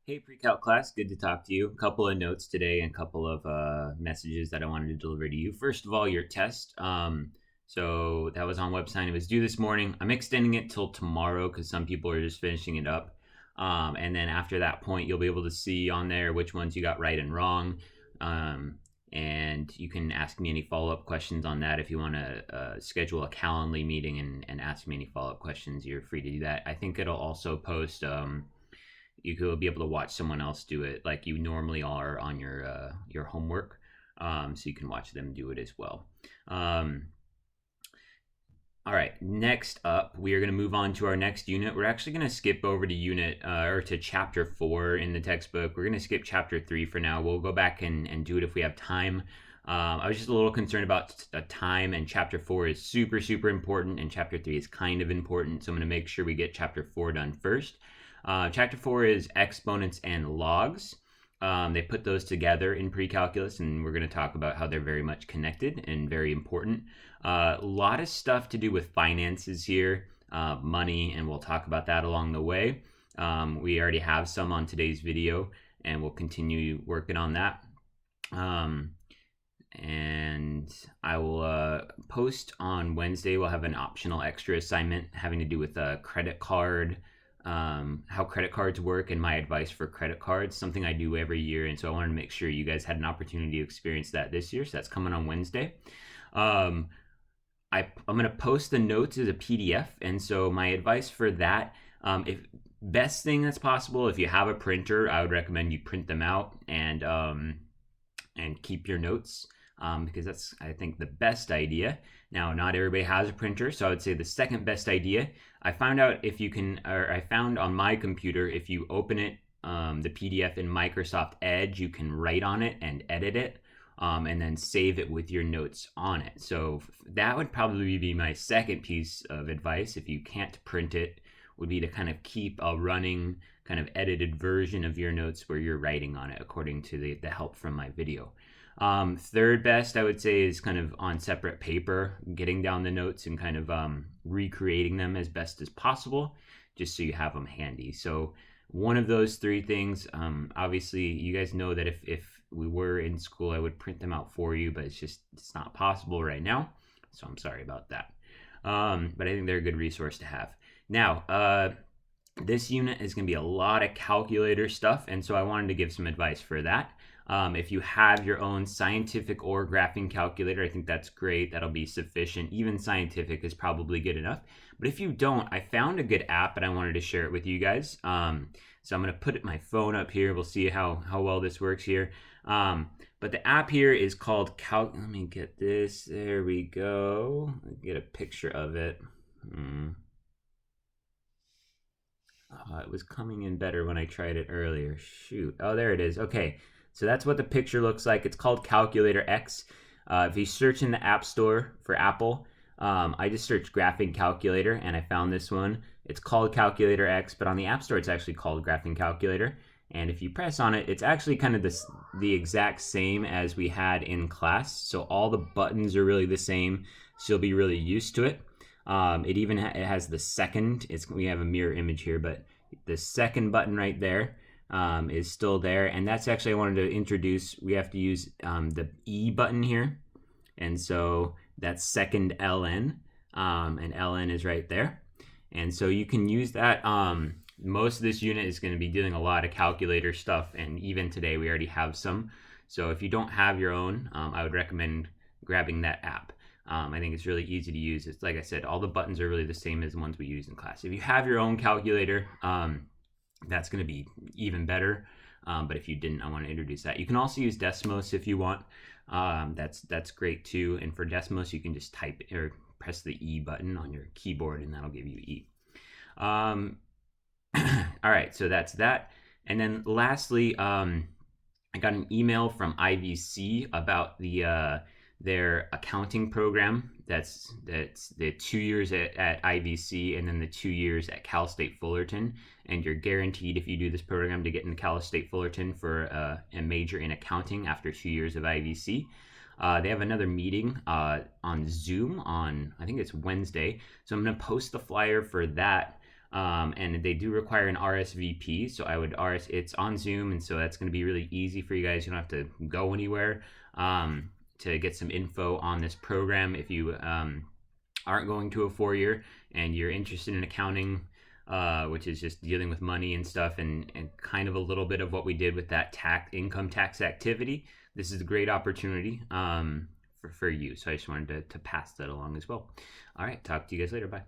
Hey, Pre-Calc class, good to talk to you. A couple of notes today and a couple of messages that I wanted to deliver to you. First of all, your test. So that was on website. It was due this morning. I'm extending it till tomorrow because some people are just finishing it up. And then after that point, you'll be able to see on there which ones you got right and wrong. And you can ask me any follow-up questions on that. If you want to schedule a Calendly meeting and ask me any follow-up questions, you're free to do that. I think it'll also post you could be able to watch someone else do it like you normally are on your homework, so you can watch them do it as well. All right, next up, we are going to move on to our next unit. We're actually going to skip over to to chapter 4 in the textbook. We're going to skip chapter 3 for now. We'll go back and do it if we have time. I was just a little concerned about time, and chapter 4 is super, super important, and chapter 3 is kind of important, so I'm going to make sure we get chapter 4 done first. Chapter 4 is exponents and logs. They put those together in pre-calculus, and we're going to talk about how they're very much connected and very important. A lot of stuff to do with finances here, money, and we'll talk about that along the way. We already have some on today's video, and we'll continue working on that. And I will post on Wednesday. We'll have an optional extra assignment having to do with a credit card, how credit cards work and my advice for credit cards, something I do every year. And so I wanted to make sure you guys had an opportunity to experience that this year. So that's coming on Wednesday. I'm going to post the notes as a PDF. And so my advice for that, if best thing that's possible, if you have a printer, I would recommend you print them out and keep your notes. Because that's, I think, the best idea. Now, not everybody has a printer, so I would say the second best idea. I found on my computer, if you open it, the PDF in Microsoft Edge, you can write on it and edit it, and then save it with your notes on it. So that would probably be my second piece of advice. If you can't print it, would be to kind of keep a running, kind of edited version of your notes where you're writing on it according to the help from my video. Third best, I would say, is kind of on separate paper, getting down the notes and kind of recreating them as best as possible, just so you have them handy. So one of those three things, obviously, you guys know that if we were in school, I would print them out for you, but it's not possible right now. So I'm sorry about that. But I think they're a good resource to have. Now, this unit is going to be a lot of calculator stuff, and so I wanted to give some advice for that. If you have your own scientific or graphing calculator, I think that's great. That'll be sufficient. Even scientific is probably good enough. But if you don't, I found a good app and I wanted to share it with you guys. So I'm going to put my phone up here. We'll see how well this works here. But the app here is called Let me get this. There we go. Get a picture of it. It was coming in better when I tried it earlier. Shoot. Oh, there it is. Okay. So that's what the picture looks like. It's called Calculator X. If you search in the App Store for Apple, I just searched Graphing Calculator and I found this one. It's called Calculator X, but on the App Store, it's actually called Graphing Calculator. And if you press on it, it's actually kind of the exact same as we had in class. So all the buttons are really the same. So you'll be really used to it. It has the second. We have a mirror image here, but the second button right there is still there, and that's actually I wanted to introduce. We have to use the E button here, and so that's second ln, and ln is right there, and so you can use that. Most of this unit is going to be doing a lot of calculator stuff, and even today we already have some. So if you don't have your own, I would recommend grabbing that app. I think it's really easy to use. It's like I said, all the buttons are really the same as the ones we use in class. If you have your own calculator, that's going to be even better. But if you didn't, I want to introduce that. You can also use Desmos if you want. That's great too. And for Desmos, you can just type or press the E button on your keyboard, and that'll give you E. All right, so that's that. And then lastly, I got an email from IVC about their accounting program. That's the 2 years at IVC and then the 2 years at Cal State Fullerton. And you're guaranteed, if you do this program, to get into Cal State Fullerton for a major in accounting after 2 years of IVC. They have another meeting on Zoom on, I think it's Wednesday. So I'm going to post the flyer for that. And they do require an RSVP. So I would it's on Zoom, and so that's going to be really easy for you guys. You don't have to go anywhere to get some info on this program. If you aren't going to a 4-year and you're interested in accounting, which is just dealing with money and stuff, and kind of a little bit of what we did with that income tax activity, this is a great opportunity for you. So I just wanted to pass that along as well. All right, talk to you guys later. Bye.